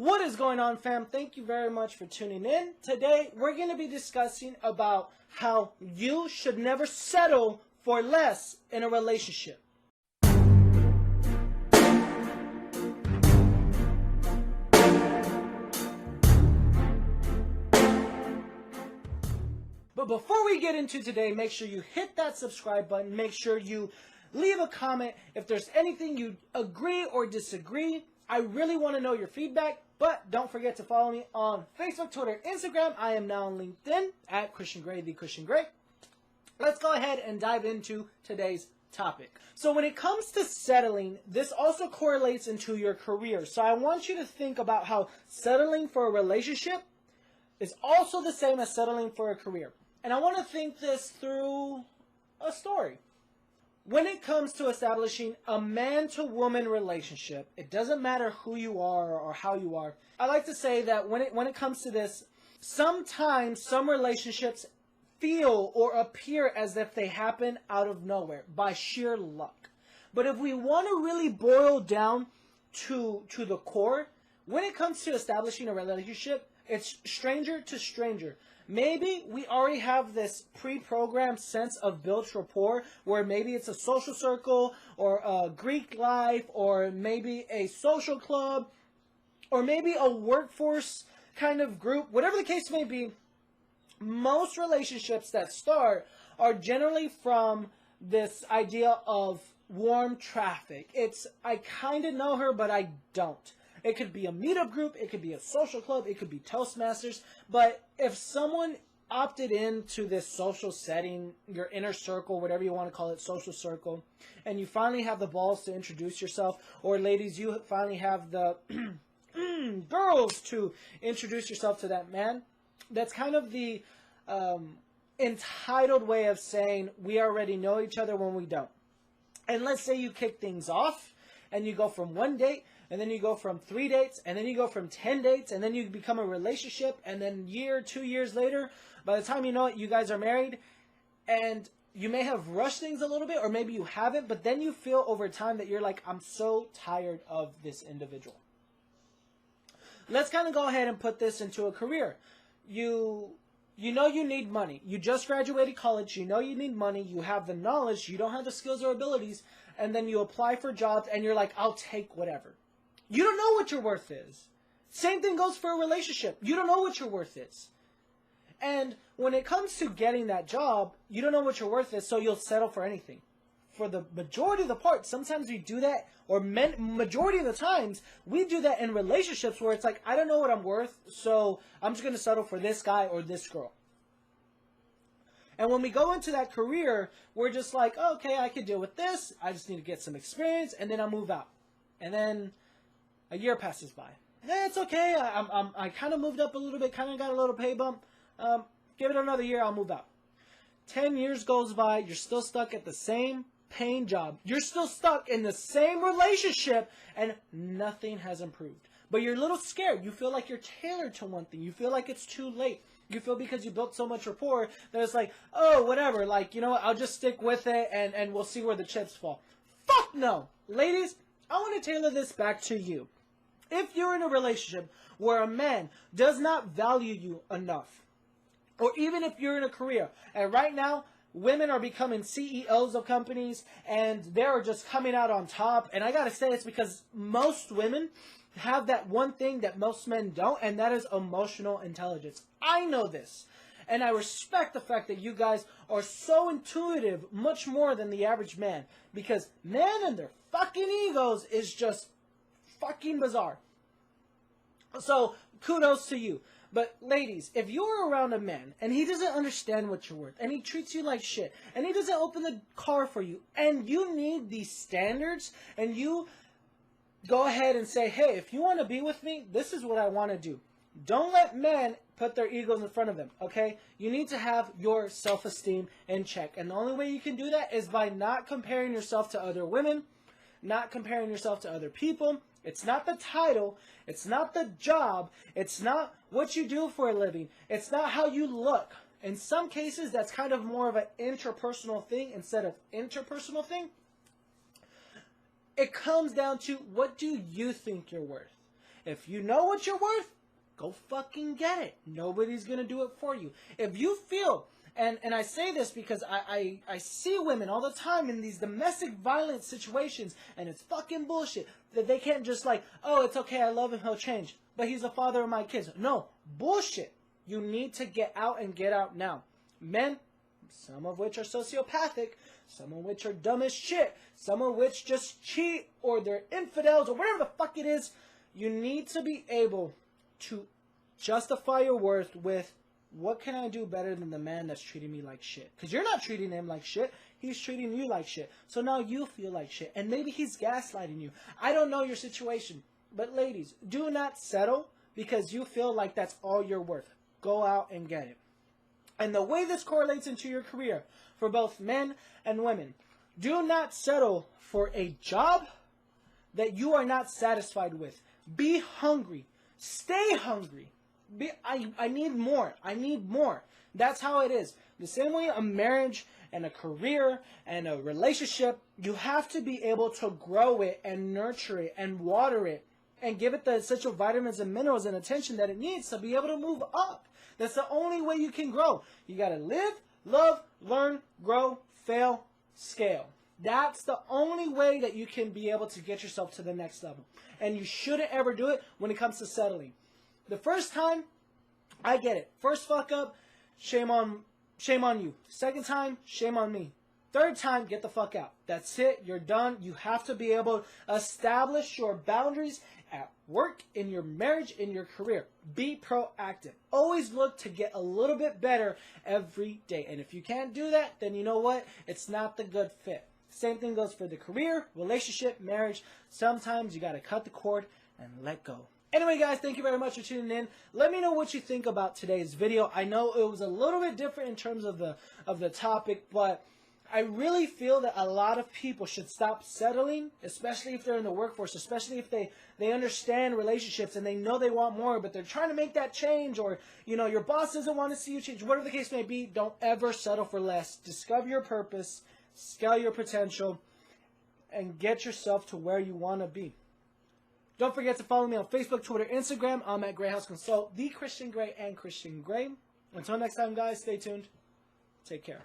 What is going on, fam? Thank you very much for tuning in. Today, we're going to be discussing about how you should never settle for less in a relationship. But before we get into today, make sure you hit that subscribe button. Make sure you leave a comment if there's anything you agree or disagree. I really want to know your feedback, but don't forget to follow me on Facebook, Twitter, Instagram. I am now on LinkedIn at Cristian Gray, the Cristian Gray. Let's go ahead and dive into today's topic. So when it comes to settling, this also correlates into your career. So I want you to think about how settling for a relationship is also the same as settling for a career. And I want to think this through a story. When it comes to establishing a man-to-woman relationship, it doesn't matter who you are or how you are. I like to say that when it comes to this, sometimes some relationships feel or appear as if they happen out of nowhere by sheer luck. But if we want to really boil down to the core, when it comes to establishing a relationship, it's stranger to stranger. Maybe we already have this pre-programmed sense of built rapport where maybe it's a social circle or a Greek life or maybe a social club or maybe a workforce kind of group. Whatever the case may be, most relationships that start are generally from this idea of warm traffic. It's, I kind of know her, but I don't. It could be a meetup group, it could be a social club, it could be Toastmasters. But if someone opted into this social setting, your inner circle, whatever you want to call it, social circle, and you finally have the balls to introduce yourself, or ladies, you finally have the girls to introduce yourself to that man, that's kind of the entitled way of saying we already know each other when we don't. And let's say you kick things off, and you go from one date, and then you go from 3 dates, and then you go from 10 dates, and then you become a relationship, and then 2 years later, by the time you know it, you guys are married, and you may have rushed things a little bit, or maybe you haven't, but then you feel over time that you're like, I'm so tired of this individual. Let's kind of go ahead and put this into a career. You know you need money. You just graduated college. You know you need money. You have the knowledge. You don't have the skills or abilities, and then you apply for jobs, and you're like, I'll take whatever. You don't know what your worth is. Same thing goes for a relationship. You don't know what your worth is. And when it comes to getting that job, you don't know what your worth is, so you'll settle for anything. For the majority of the part, sometimes we do that, or majority of the times, we do that in relationships where it's like, I don't know what I'm worth, so I'm just going to settle for this guy or this girl. And when we go into that career, we're just like, oh, okay, I can deal with this. I just need to get some experience, and then I'll move out. And then a year passes by. Yeah, it's okay. I kind of moved up a little bit, kind of got a little pay bump. Give it another year, I'll move out. 10 years goes by, you're still stuck at the same paying job. You're still stuck in the same relationship, and nothing has improved. But you're a little scared. You feel like you're tailored to one thing. You feel like it's too late. You feel because you built so much rapport that it's like, oh, whatever. Like, you know what, I'll just stick with it, and we'll see where the chips fall. Fuck no. Ladies, I want to tailor this back to you. If you're in a relationship where a man does not value you enough, or even if you're in a career, and right now, women are becoming CEOs of companies, and they're just coming out on top, and I gotta say it's because most women have that one thing that most men don't, and that is emotional intelligence. I know this, and I respect the fact that you guys are so intuitive, much more than the average man, because men and their fucking egos is just fucking bizarre. So kudos to you. But ladies, if you're around a man and he doesn't understand what you're worth, and he treats you like shit, and he doesn't open the car for you, and you need these standards, and you go ahead and say, hey, if you want to be with me, this is what I want to do. Don't let men put their egos in front of them, okay? You need to have your self-esteem in check. And the only way you can do that is by not comparing yourself to other women, not comparing yourself to other people. It's not the title. It's not the job. It's not what you do for a living. It's not how you look. In some cases, that's kind of more of an interpersonal thing instead of interpersonal thing. It comes down to, what do you think you're worth? If you know what you're worth, go fucking get it. Nobody's going to do it for you. If you feel, and I say this because I see women all the time in these domestic violence situations, and it's fucking bullshit, that they can't just like, oh, it's okay, I love him, he'll change, but he's the father of my kids. No, bullshit. You need to get out and get out now. Men, some of which are sociopathic, some of which are dumb as shit, some of which just cheat, or they're infidels, or whatever the fuck it is, you need to be able to justify your worth with, what can I do better than the man that's treating me like shit? Because you're not treating him like shit. He's treating you like shit. So now you feel like shit. And maybe he's gaslighting you. I don't know your situation. But ladies, do not settle because you feel like that's all you're worth. Go out and get it. And the way this correlates into your career for both men and women, do not settle for a job that you are not satisfied with. Be hungry. Stay hungry. I need more. I need more. That's how it is. The same way a marriage and a career and a relationship, you have to be able to grow it and nurture it and water it and give it the essential vitamins and minerals and attention that it needs to be able to move up. That's the only way you can grow. You got to live, love, learn, grow, fail, scale. That's the only way that you can be able to get yourself to the next level. And you shouldn't ever do it when it comes to settling. The first time, I get it. First fuck up, shame on you. Second time, shame on me. Third time, get the fuck out. That's it. You're done. You have to be able to establish your boundaries at work, in your marriage, in your career. Be proactive. Always look to get a little bit better every day. And if you can't do that, then you know what? It's not the good fit. Same thing goes for the career, relationship, marriage. Sometimes you got to cut the cord and let go. Anyway, guys, thank you very much for tuning in. Let me know what you think about today's video. I know it was a little bit different in terms of the topic, but I really feel that a lot of people should stop settling, especially if they're in the workforce, especially if they understand relationships and they know they want more, but they're trying to make that change, or, you know, your boss doesn't want to see you change. Whatever the case may be, don't ever settle for less. Discover your purpose, scale your potential, and get yourself to where you want to be. Don't forget to follow me on Facebook, Twitter, Instagram. I'm at Gray House Consult, the Cristian Gray and Cristian Gray. Until next time, guys, stay tuned. Take care.